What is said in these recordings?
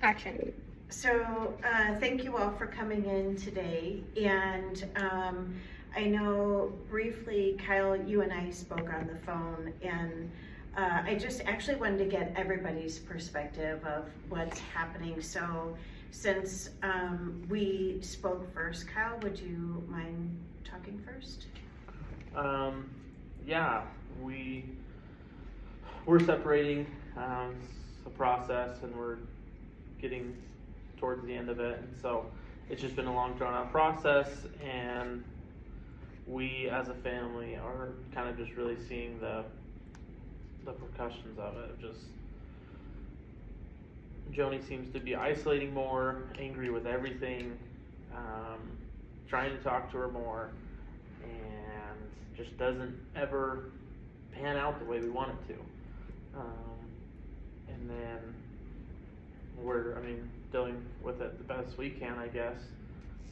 Action. So thank you all for coming in today. And I know briefly, Kyle, you and I spoke on the phone, and I just actually wanted to get everybody's perspective of what's happening. So since we spoke first, Kyle, would you mind talking first? Yeah, we're separating. It's a process, and we're getting towards the end of it, and so it's just been a long drawn out process, and we as a family are kind of just really seeing the repercussions of it. Just Joni seems to be isolating more, angry with everything, trying to talk to her more, and just doesn't ever pan out the way we want it to. And then we're, dealing with it the best we can, I guess.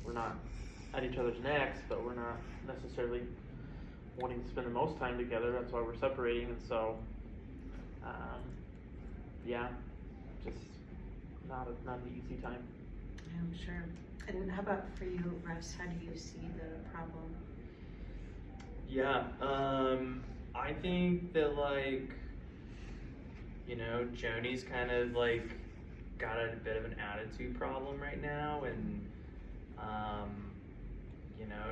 We're not at each other's necks, but we're not necessarily wanting to spend the most time together. That's why we're separating, and so, yeah, just not an easy time. I'm sure. And how about for you, Russ? How do you see the problem? Yeah, I think that Joni's kind of got a bit of an attitude problem right now, and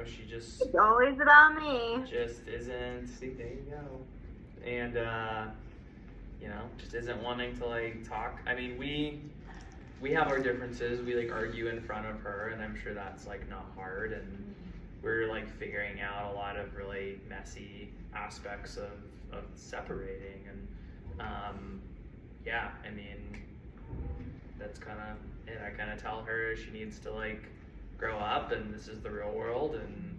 she just it's always about me. Just isn't. See, there you go. And just isn't wanting to talk. I mean, we have our differences. We argue in front of her, and I'm sure that's not hard. And we're figuring out a lot of really messy aspects of separating. And yeah, I mean, that's kind of it. I kind of tell her she needs to grow up, and this is the real world, and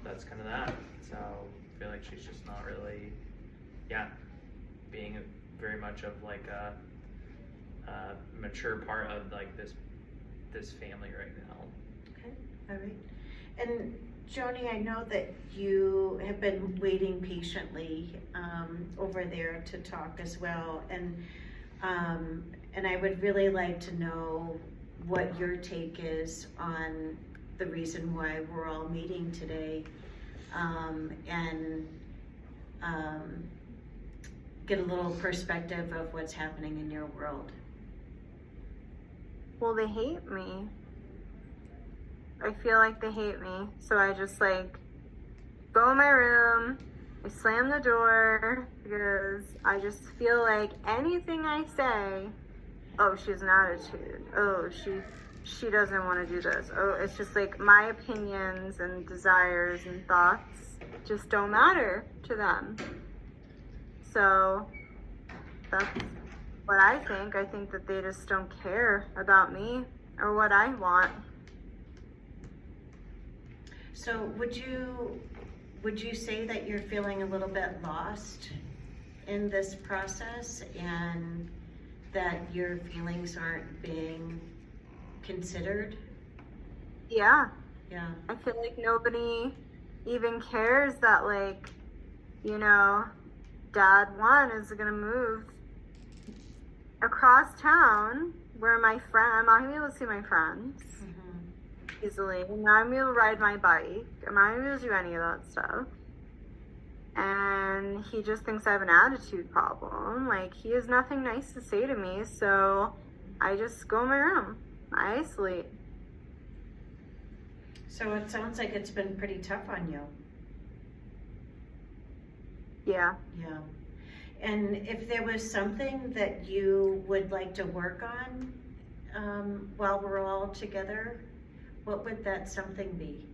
that's kind of that. So I feel like she's just not really, being very much of a mature part of this family right now. Okay, all right. And Joni, I know that you have been waiting patiently over there to talk as well, and I would really like to know what your take is on the reason why we're all meeting today, and get a little perspective of what's happening in your world. Well, they hate me. I feel like they hate me. So I just go in my room, I slam the door, because I just feel like anything I say, oh, she has an attitude. Oh, she doesn't want to do this. Oh, it's just my opinions and desires and thoughts just don't matter to them. So that's what I think. I think that they just don't care about me or what I want. So would you say that you're feeling a little bit lost in this process, and that your feelings aren't being considered? Yeah. Yeah. I feel like nobody even cares that Dad 1 is gonna move across town where I'm not gonna be able to see my friends easily. I'm not gonna be able to ride my bike. I'm not gonna be able to do any of that stuff. And he just thinks I have an attitude problem. He has nothing nice to say to me, so I just go in my room. I isolate. So it sounds like it's been pretty tough on you. Yeah. Yeah. And if there was something that you would like to work on while we're all together, what would that something be?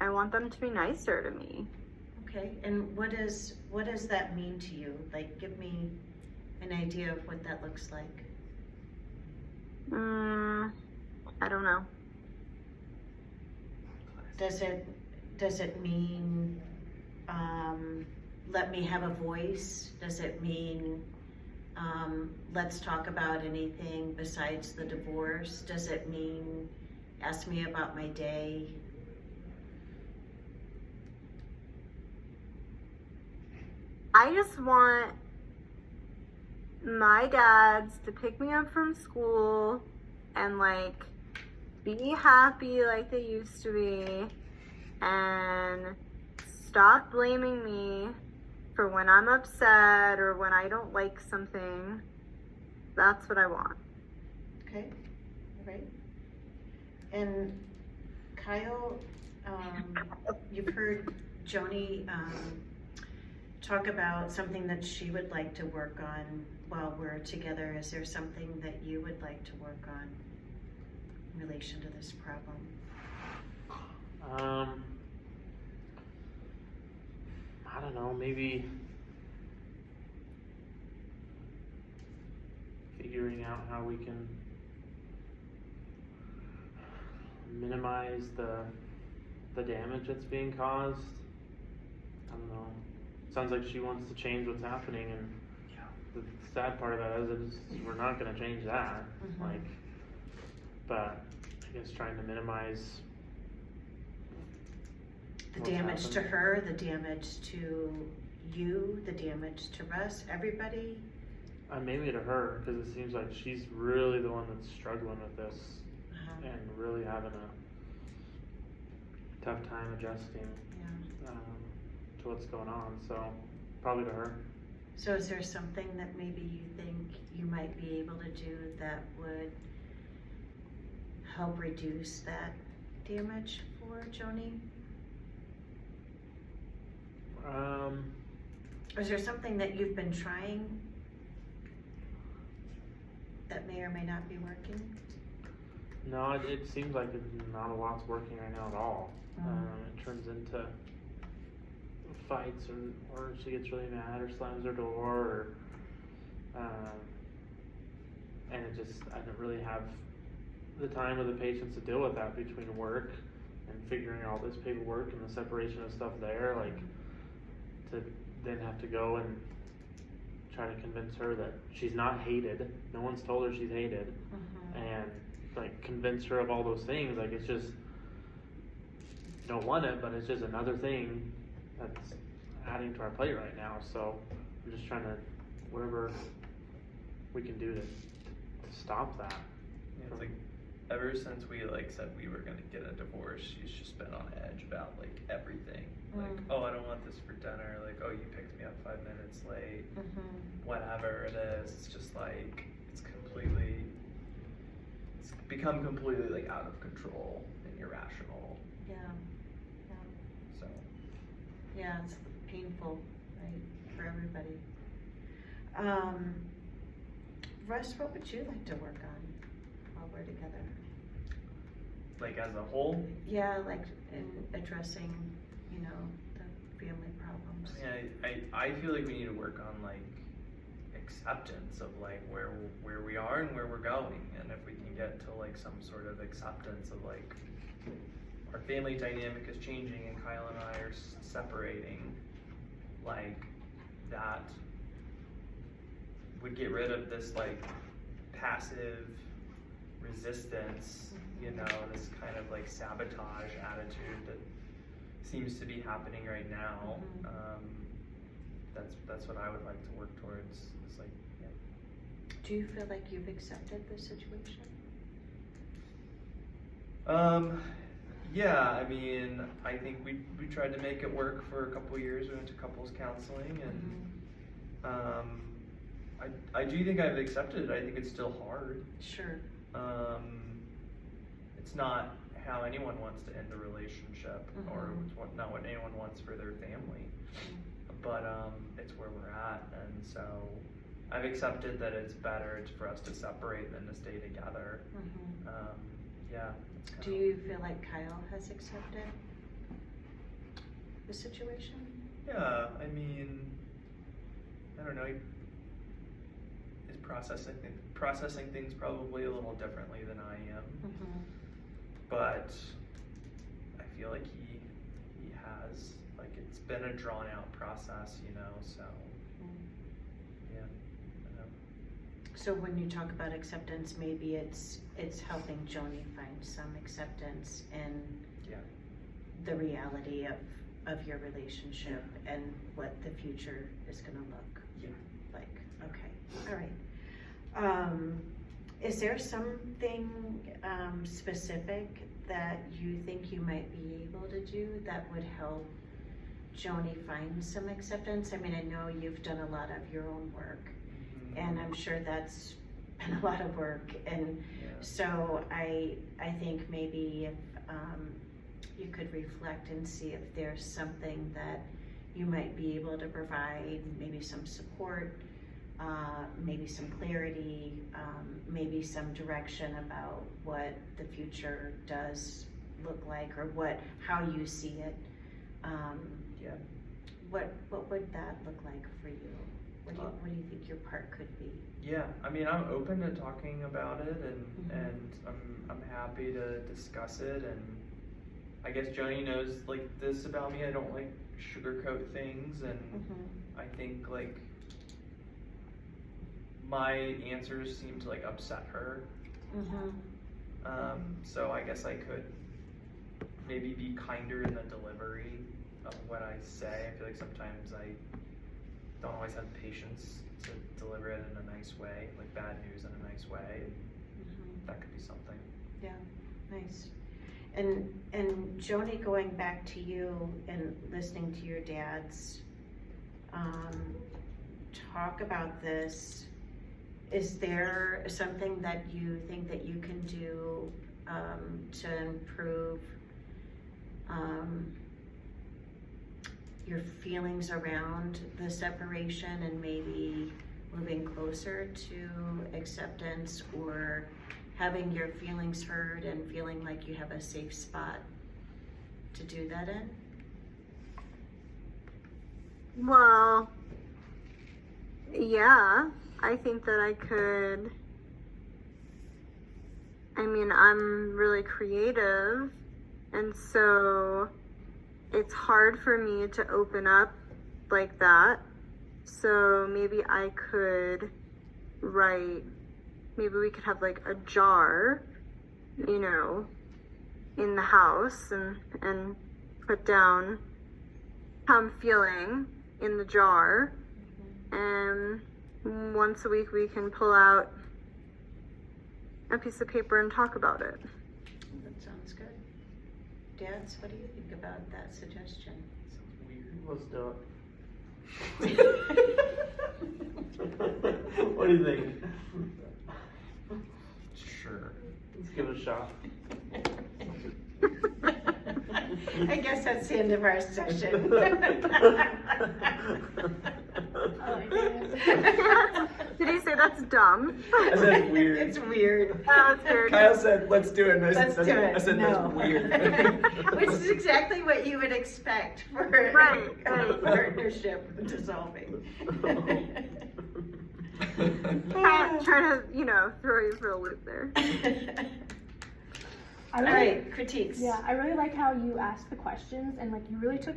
I want them to be nicer to me. Okay, and what does that mean to you? Give me an idea of what that looks like. I don't know. Does it mean let me have a voice? Does it mean let's talk about anything besides the divorce? Does it mean ask me about my day? I just want my dads to pick me up from school and like be happy like they used to be and stop blaming me for when I'm upset or when I don't like something. That's what I want. Okay, all right. And Kyle, you've heard Joni talk about something that she would like to work on while we're together. Is there something that you would like to work on in relation to this problem? I don't know, maybe figuring out how we can minimize the damage that's being caused. I don't know. Sounds like she wants to change what's happening, and the sad part of that is we're not going to change that. Mhm. Like, but I guess trying to minimize The what's damage to happening. her, the damage to you, the damage to us, everybody. Maybe to her, because it seems like she's really the one that's struggling with this Uh-huh. and really having a tough time adjusting Yeah. to what's going on. So probably to her. So is there something that maybe you think you might be able to do that would help reduce that damage for Joni? Or is there something that you've been trying that may or may not be working? No, it seems like not a lot's working right now at all. It turns into fights, or she gets really mad, or slams her door, or and it just, I don't really have the time or the patience to deal with that between work and figuring out all this paperwork and the separation of stuff there, like to then have to go and try to convince her that she's not hated. No one's told her she's hated. Mhm. And like convince her of all those things. Like it's just, don't want it, but it's just another thing that's adding to our plate right now. So I'm just trying to, whatever we can do to stop that. Yeah, it's like ever since we like said we were gonna get a divorce, she's just been on edge about like everything. Like, oh, I don't want this for dinner. Like, oh, you picked me up 5 minutes late. Mhm. Whatever it is, it's just like it's become completely like out of control and irrational. Yeah. So Yeah, it's painful, right, for everybody. Russ, what would you like to work on while we're together? like as a whole, Yeah, like in addressing, you know, the family problems. I feel like we need to work on like acceptance of like where we are and where we're going, and if we can get to like some sort of acceptance of like our family dynamic is changing and Kyle and I are separating, like that would get rid of this like passive resistance, you know, this kind of like sabotage attitude that seems to be happening right now. That's what I would like to work towards. It's like, yeah. Do you feel like you've accepted the situation? Yeah, I mean, I think we tried to make it work for a couple years. We went to couples counseling, and I do think I've accepted it. I think it's still hard. Sure. It's not how anyone wants to end a relationship, or it's not what anyone wants for their family. But it's where we're at, and so I've accepted that it's better for us to separate than to stay together. Yeah. Do you feel like Kyle has accepted the situation? Yeah, I mean, I don't know. He's processing things probably a little differently than I am, but I feel like he has, like, it's been a drawn out process, you know. So yeah. I know. So when you talk about acceptance, maybe it's helping Joni find some acceptance in Yeah. the reality of your relationship and what the future is gonna look Yeah. like. Okay, all right. Is there something specific that you think you might be able to do that would help Joni find some acceptance? I mean, I know you've done a lot of your own work, and I'm sure that's been a lot of work, and Yeah. so I think maybe if you could reflect and see if there's something that you might be able to provide, maybe some support, maybe some clarity, maybe some direction about what the future does look like, or how you see it. Yeah. What would that look like for you? What do you think your part could be? Yeah, I mean, I'm open to talking about it, and Mhm. and I'm happy to discuss it. And I guess Joni knows like this about me. I don't like sugarcoat things, and Mhm. I think like my answers seem to like upset her. Mhm. So I guess I could maybe be kinder in the delivery of what I say. I feel like sometimes I don't always have patience to deliver it in a nice way, like bad news in a nice way. Mhm. That could be something. Yeah, nice. And Joni, going back to you and listening to your dad's talk about this, is there something that you think that you can do to improve your feelings around the separation and maybe moving closer to acceptance, or having your feelings heard and feeling like you have a safe spot to do that in? Well, yeah, I think that I could. I mean, I'm really creative, and so it's hard for me to open up like that. So maybe I could write, maybe we could have like a jar, you know, in the house, and put down how I'm feeling in the jar. And once a week we can pull out a piece of paper and talk about it. That sounds good. Dads, what do you think about that suggestion? Sounds weird. Let's do it. What do you think? Sure. Let's give it a shot. I guess that's the end of our session. Did he say that's dumb? I said weird. It's weird. That was weird. Kyle said, "Let's do it." And I Let's said, do it. I said, No. "That's weird." Which is exactly what you would expect for Right, a right. partnership dissolving. Try to, you know, throw you for a loop there. All right, critiques. Yeah, I really like how you asked the questions, and like you really took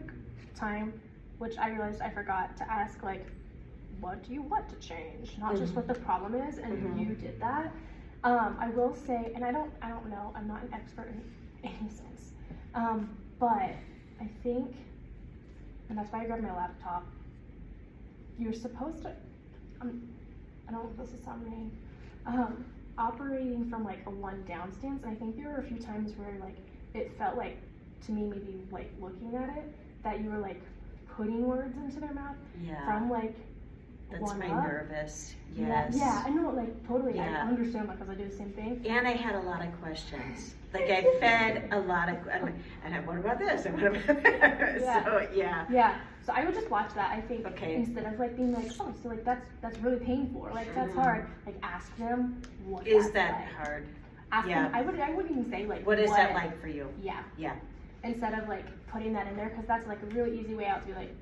time, which I realized I forgot to ask, like, what do you want to change, not just what the problem is, and you did that. I will say, and I don't know, I'm not an expert in any sense, but I think, and that's why I grabbed my laptop, you're supposed to, I don't know if this is sound mean, operating from like a one down stance, and I think there were a few times where like it felt like, to me, maybe like looking at it, that you were like putting words into their mouth Yeah. from like That's one my up. nervous. Yes. Yeah, I know, like totally. Yeah. I understand that because I do the same thing. And I had a lot of questions. Like I fed a lot of, and what about this? And what about that? Yeah. So yeah. Yeah, so I would just watch that. I think Okay. instead of like being like, oh, so like that's really painful, or like that's Mhm. hard. Like ask them what Is that's that like. hard? Ask Yeah. them. I wouldn't even say like What is that like for you? Yeah. Yeah. Instead of like putting that in there, because that's like a really easy way out to be like,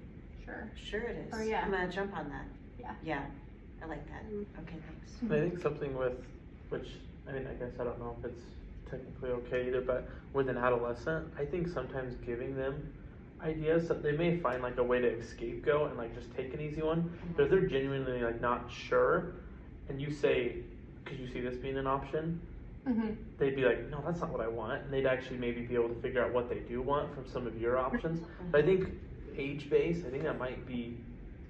sure. Sure it is. Or, yeah. I'm gonna jump on that. Yeah. Yeah. I like that. Okay, thanks. I think something with, which, I mean, I guess I don't know if it's technically okay either, but with an adolescent, I think sometimes giving them ideas that they may find like a way to scapegoat and like just take an easy one, but if they're genuinely like not sure, and you say, could you see this being an option? Mm-hmm. they'd be like, no, that's not what I want, and they'd actually maybe be able to figure out what they do want from some of your options. But I think age-based, I think that might be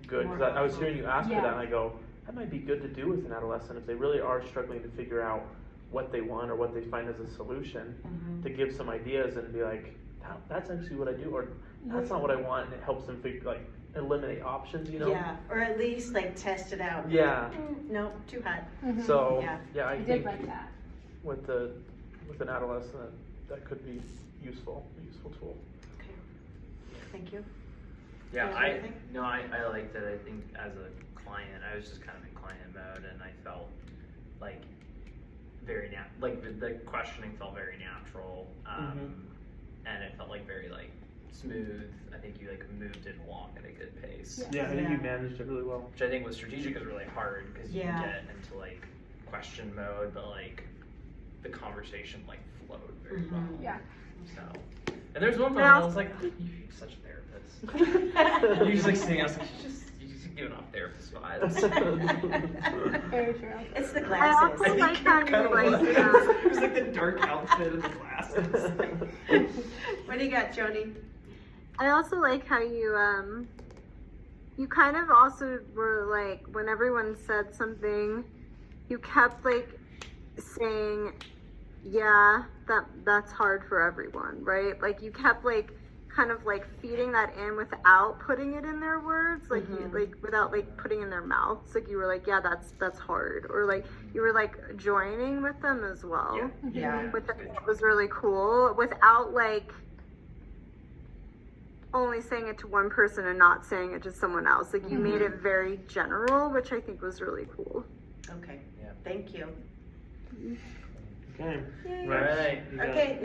good, because I was hearing you ask for that, and I go, that might be good to do with an adolescent if they really are struggling to figure out what they want or what they find as a solution, to give some ideas and be like, that's actually what I do, or that's not what I want, and it helps them eliminate options, you know? Yeah, or at least like test it out. Yeah. Nope, too hot. Mm-hmm. So, Yeah. I I did think like that. with an adolescent, that could be a useful tool. Okay. Thank you. Yeah, Yeah, I anything? liked it. I think as a client, I was just kind of in client mode, and I felt like the questioning felt very natural, and it felt like very like smooth. I think you like moved it along at a good pace. Yeah. I think you managed it really well. Which I think was strategic is really hard because you Yeah. get into like question mode, but like the conversation like flowed very well. Yeah. So, and there's one point I was like, you're such a therapist. You're just like sitting out, like, you just giving off therapist vibes. Very true. It's the I glasses. also like how Kind of you was. like It was like the dark outfit and the glasses. What do you got, Joni? I also like how you kind of also were like, when everyone said something, you kept like saying, yeah, that's hard for everyone, right? Like you kept like kind of like feeding that in without putting it in their words, like you like without like putting in their mouths. Like you were like, yeah, that's hard, or like you were like joining with them as well. Yeah. Which was really cool, without like only saying it to one person and not saying it to someone else. Like you made it very general, which I think was really cool. Okay. Yeah. Thank you. Okay. Yay. Rex, Right. you got- Okay.